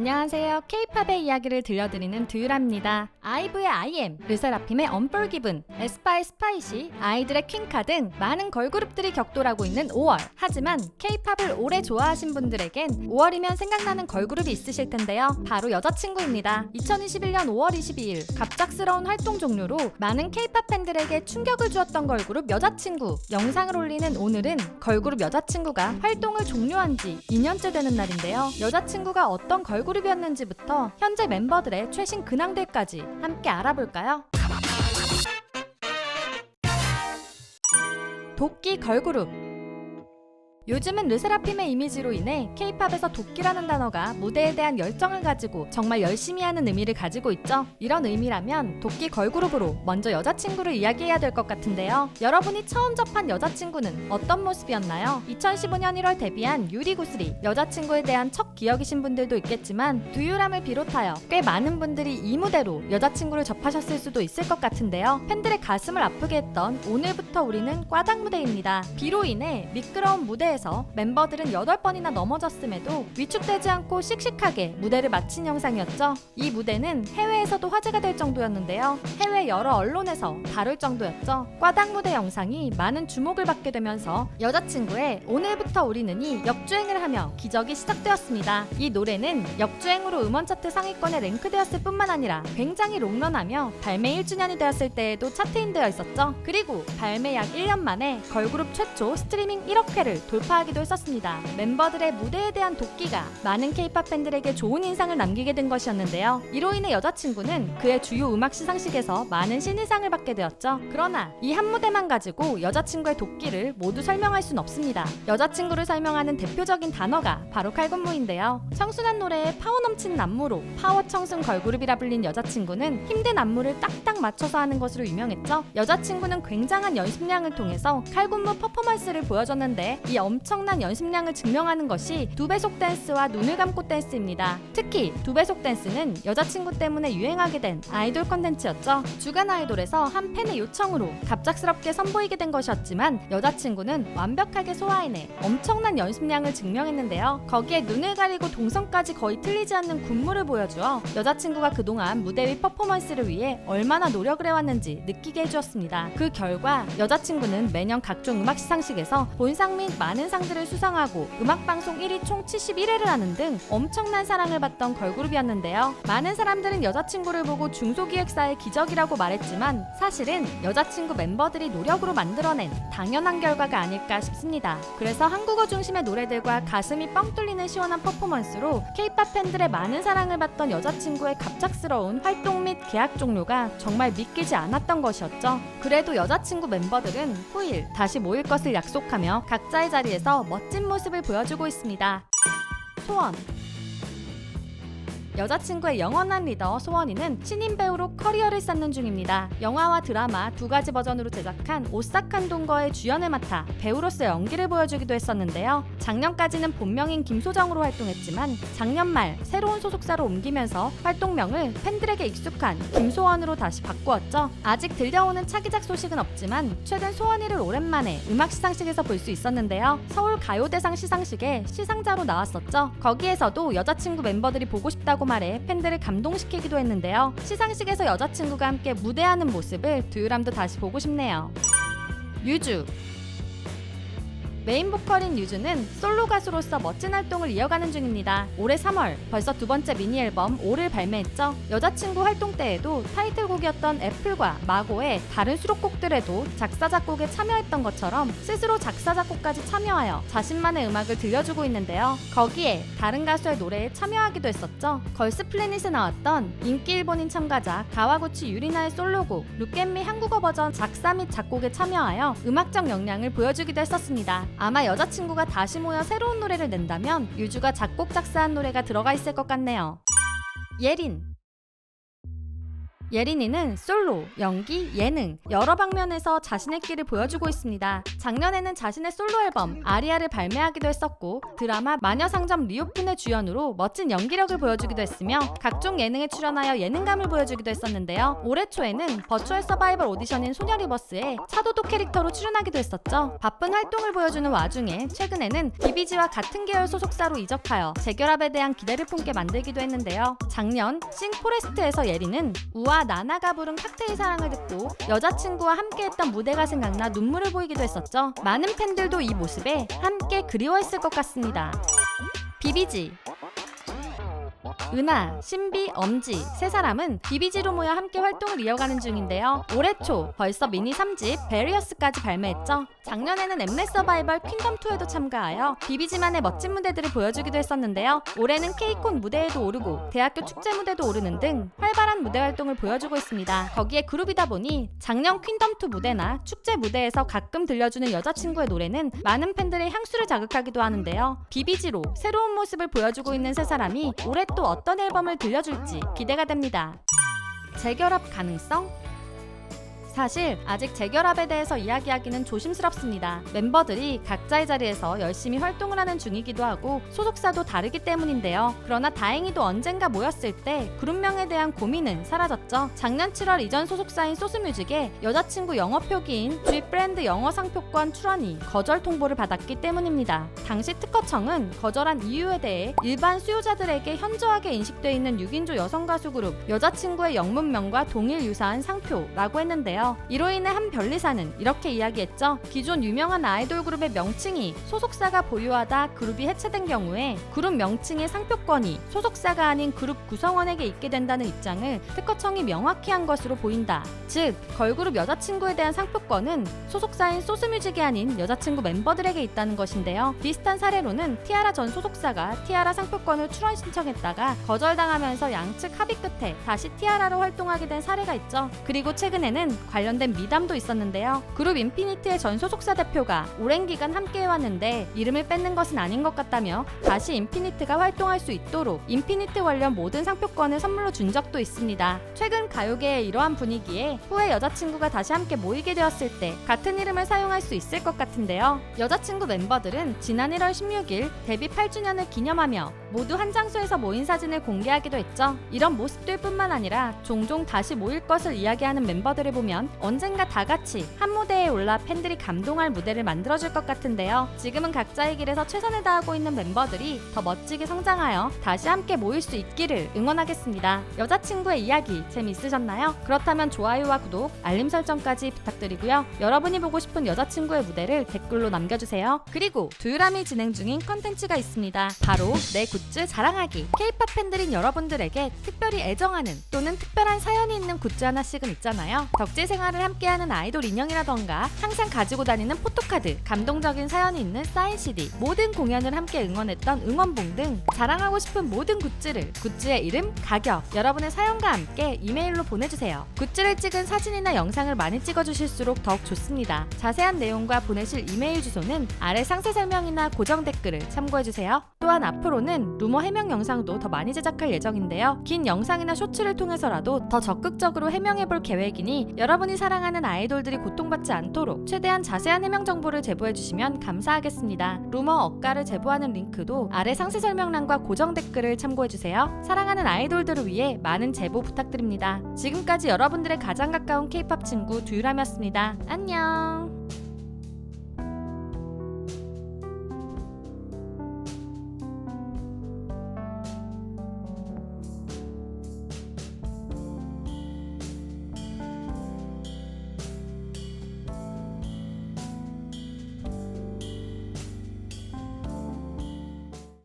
안녕하세요. K-팝의 이야기를 들려드리는 듀유라입니다. 아이브의 I.M, 르세라핌의 Unforgiven, 에스파의 스파이시, 아이들의 퀸카 등 많은 걸그룹들이 격돌하고 있는 5월. 하지만 K-팝을 오래 좋아하신 분들에겐 5월이면 생각나는 걸그룹이 있으실 텐데요. 바로 여자친구입니다. 2021년 5월 22일 갑작스러운 활동 종료로 많은 K-팝 팬들에게 충격을 주었던 걸그룹 여자친구. 영상을 올리는 오늘은 걸그룹 여자친구가 활동을 종료한 지 2년째 되는 날인데요. 여자친구가 어떤 걸그룹이었는지부터 현재 멤버들의 최신 근황들까지 함께 알아볼까요? 도끼 걸그룹. 요즘은 르세라핌의 이미지로 인해 K-팝에서 도끼라는 단어가 무대에 대한 열정을 가지고 정말 열심히 하는 의미를 가지고 있죠. 이런 의미라면 도끼 걸그룹으로 먼저 여자친구를 이야기해야 될 것 같은데요. 여러분이 처음 접한 여자친구는 어떤 모습이었나요? 2015년 1월 데뷔한 유리구슬이 여자친구에 대한 첫 기억이신 분들도 있겠지만 듀유람을 비롯하여 꽤 많은 분들이 이 무대로 여자친구를 접하셨을 수도 있을 것 같은데요. 팬들의 가슴을 아프게 했던 오늘부터 우리는 꽈당 무대입니다. 비로 인해 미끄러운 무대에서 멤버들은 8번이나 넘어졌음에도 위축되지 않고 씩씩하게 무대를 마친 영상이었죠. 이 무대는 해외에서도 화제가 될 정도였는데요. 해외 여러 언론에서 다룰 정도였죠. 꽈당 무대 영상이 많은 주목을 받게 되면서 여자친구의 오늘부터 우리는이 역주행을 하며 기적이 시작되었습니다. 이 노래는 역주행으로 음원 차트 상위권에 랭크되었을 뿐만 아니라 굉장히 롱런하며 발매 1주년이 되었을 때에도 차트인되어 있었죠. 그리고 발매 약 1년 만에 걸그룹 최초 스트리밍 1억 회를 돌파하기도 했었습니다. 멤버들의 무대에 대한 도끼가 많은 K-팝 팬들에게 좋은 인상을 남기게 된 것이었는데요. 이로 인해 여자친구는 그의 주요 음악 시상식에서 많은 신인상을 받게 되었죠. 그러나 이 한 무대만 가지고 여자친구의 도끼를 모두 설명할 순 없습니다. 여자친구를 설명하는 대표적인 단어가 바로 칼군무인데요. 청순한 노래에 파워 넘치는 안무로 파워 청순 걸그룹이라 불린 여자친구는 힘든 안무를 딱딱 맞춰서 하는 것으로 유명했죠. 여자친구는 굉장한 연습량을 통해서 칼군무 퍼포먼스를 보여줬는데 이 엄청난 연습량을 증명하는 것이 두배속 댄스와 눈을 감고 댄스입니다. 특히 두배속 댄스는 여자친구 때문에 유행하게 된 아이돌 컨텐츠였죠. 주간 아이돌에서 한 팬의 요청으로 갑작스럽게 선보이게 된 것이었지만 여자친구는 완벽하게 소화해내 엄청난 연습량을 증명했는데요. 거기에 눈을 가리고 동선까지 거의 틀리지 않는 군무를 보여주어 여자친구가 그동안 무대 위 퍼포먼스를 위해 얼마나 노력을 해왔는지 느끼게 해주었습니다. 그 결과 여자친구는 매년 각종 음악 시상식에서 본상 및 많은 상들을 수상하고 음악방송 1위 총 71회를 하는 등 엄청난 사랑을 받던 걸그룹이었는데요. 많은 사람들은 여자친구를 보고 중소기획사의 기적이라고 말했지만 사실은 여자친구 멤버들이 노력으로 만들어낸 당연한 결과가 아닐까 싶습니다. 그래서 한국어 중심의 노래들과 가슴이 뻥 뚫리는 시원한 퍼포먼스로 K-팝 팬들의 많은 사랑을 받던 여자친구의 갑작스러운 활동 및 계약 종료가 정말 믿기지 않았던 것이었죠. 그래도 여자친구 멤버들은 후일 다시 모일 것을 약속하며 각자의 자리에서 멋진 모습을 보여주고 있습니다. 소원. 여자친구의 영원한 리더 소원이는 신인 배우로 커리어를 쌓는 중입니다. 영화와 드라마 두 가지 버전으로 제작한 오싹한 동거의 주연을 맡아 배우로서 연기를 보여주기도 했었는데요. 작년까지는 본명인 김소정으로 활동했지만 작년 말 새로운 소속사로 옮기면서 활동명을 팬들에게 익숙한 김소원으로 다시 바꾸었죠. 아직 들려오는 차기작 소식은 없지만 최근 소원이를 오랜만에 음악 시상식에서 볼 수 있었는데요. 서울 가요대상 시상식에 시상자로 나왔었죠. 거기에서도 여자친구 멤버들이 보고 싶다고 말해 팬들을 감동시키기도 했는데요. 시상식에서 여자친구가 함께 무대하는 모습을 듀유람도 다시 보고 싶네요. 유주. 메인 보컬인 유주는 솔로 가수로서 멋진 활동을 이어가는 중입니다. 올해 3월 벌써 두 번째 미니 앨범 올을 발매했죠. 여자친구 활동 때에도 타이틀곡이었던 애플과 마고의 다른 수록곡들에도 작사 작곡에 참여했던 것처럼 스스로 작사 작곡까지 참여하여 자신만의 음악을 들려주고 있는데요. 거기에 다른 가수의 노래에 참여하기도 했었죠. 걸스플래닛에 나왔던 인기 일본인 참가자 가와구치 유리나의 솔로곡 룩앤미 한국어 버전 작사 및 작곡에 참여하여 음악적 역량을 보여주기도 했었습니다. 아마 여자친구가 다시 모여 새로운 노래를 낸다면 유주가 작곡 작사한 노래가 들어가 있을 것 같네요. 예린. 예린이는 솔로, 연기, 예능 여러 방면에서 자신의 끼를 보여주고 있습니다. 작년에는 자신의 솔로 앨범 아리아를 발매하기도 했었고 드라마 마녀상점 리오픈의 주연으로 멋진 연기력을 보여주기도 했으며 각종 예능에 출연하여 예능감을 보여주기도 했었는데요. 올해 초에는 버추얼 서바이벌 오디션인 소녀리버스에 차도도 캐릭터로 출연하기도 했었죠. 바쁜 활동을 보여주는 와중에 최근에는 비비지와 같은 계열 소속사로 이적하여 재결합에 대한 기대를 품게 만들기도 했는데요. 작년 싱포레스트에서 예린은 우와 나나가 부른 칵테일 사랑을 듣고 여자친구와 함께했던 무대가 생각나 눈물을 보이기도 했었죠. 많은 팬들도 이 모습에 함께 그리워했을 것 같습니다. 비비지 은하, 신비, 엄지 세 사람은 비비지로 모여 함께 활동을 이어가는 중인데요. 올해 초 벌써 미니 3집 베리어스까지 발매했죠. 작년에는 엠넷 서바이벌 퀸덤2에도 참가하여 비비지만의 멋진 무대들을 보여주기도 했었는데요. 올해는 케이콘 무대에도 오르고 대학교 축제 무대도 오르는 등 활발한 무대 활동을 보여주고 있습니다. 거기에 그룹이다 보니 작년 퀸덤2 무대나 축제 무대에서 가끔 들려주는 여자친구의 노래는 많은 팬들의 향수를 자극하기도 하는데요. 비비지로 새로운 모습을 보여주고 있는 세 사람이 올해 또 어떤 앨범을 들려줄지 기대가 됩니다. 재결합 가능성? 사실 아직 재결합에 대해서 이야기하기는 조심스럽습니다. 멤버들이 각자의 자리에서 열심히 활동을 하는 중이기도 하고 소속사도 다르기 때문인데요. 그러나 다행히도 언젠가 모였을 때 그룹명에 대한 고민은 사라졌죠. 작년 7월 이전 소속사인 소스뮤직에 여자친구 영어 표기인 G브랜드 영어 상표권 출원이 거절 통보를 받았기 때문입니다. 당시 특허청은 거절한 이유에 대해 일반 수요자들에게 현저하게 인식돼 있는 6인조 여성 가수 그룹 여자친구의 영문명과 동일 유사한 상표라고 했는데요. 이로 인해 한 변리사는 이렇게 이야기했죠. 기존 유명한 아이돌 그룹의 명칭이 소속사가 보유하다 그룹이 해체된 경우에 그룹 명칭의 상표권이 소속사가 아닌 그룹 구성원에게 있게 된다는 입장을 특허청이 명확히 한 것으로 보인다. 즉, 걸그룹 여자친구에 대한 상표권은 소속사인 소스뮤직이 아닌 여자친구 멤버들에게 있다는 것인데요. 비슷한 사례로는 티아라 전 소속사가 티아라 상표권을 출원 신청했다가 거절당하면서 양측 합의 끝에 다시 티아라로 활동하게 된 사례가 있죠. 그리고 최근에는 관련된 미담도 있었는데요. 그룹 인피니트의 전 소속사 대표가 오랜 기간 함께해왔는데 이름을 뺏는 것은 아닌 것 같다며 다시 인피니트가 활동할 수 있도록 인피니트 관련 모든 상표권을 선물로 준 적도 있습니다. 최근 가요계의 이러한 분위기에 후에 여자친구가 다시 함께 모이게 되었을 때 같은 이름을 사용할 수 있을 것 같은데요. 여자친구 멤버들은 지난 1월 16일 데뷔 8주년을 기념하며 모두 한 장소에서 모인 사진을 공개하기도 했죠. 이런 모습들 뿐만 아니라 종종 다시 모일 것을 이야기하는 멤버들을 보면 언젠가 다 같이 한 무대에 올라 팬들이 감동할 무대를 만들어줄 것 같은데요. 지금은 각자의 길에서 최선을 다하고 있는 멤버들이 더 멋지게 성장하여 다시 함께 모일 수 있기를 응원하겠습니다. 여자친구의 이야기 재미있으셨나요? 그렇다면 좋아요와 구독, 알림 설정까지 부탁드리고요. 여러분이 보고 싶은 여자친구의 무대를 댓글로 남겨주세요. 그리고 두유람이 진행 중인 컨텐츠가 있습니다. 바로 내 굿즈 자랑하기. K-POP 팬들인 여러분들에게 특별히 애정하는 또는 특별한 사연이 있는 굿즈 하나씩은 있잖아요. 덕질 생활을 함께하는 아이돌 인형이라던가 항상 가지고 다니는 포토카드, 감동적인 사연이 있는 사인 CD, 모든 공연을 함께 응원했던 응원봉 등 자랑하고 싶은 모든 굿즈를 굿즈의 이름, 가격, 여러분의 사연과 함께 이메일로 보내주세요. 굿즈를 찍은 사진이나 영상을 많이 찍어주실수록 더욱 좋습니다. 자세한 내용과 보내실 이메일 주소는 아래 상세 설명이나 고정 댓글을 참고해주세요. 또한 앞으로는 루머 해명 영상도 더 많이 제작할 예정인데요. 긴 영상이나 쇼츠를 통해서라도 더 적극적으로 해명해볼 계획이니 여러분이 사랑하는 아이돌들이 고통받지 않도록 최대한 자세한 해명 정보를 제보해주시면 감사하겠습니다. 루머 억가를 제보하는 링크도 아래 상세 설명란과 고정 댓글을 참고해주세요. 사랑하는 아이돌들을 위해 많은 제보 부탁드립니다. 지금까지 여러분들의 가장 가까운 K-POP 친구 두유람이었습니다. 안녕.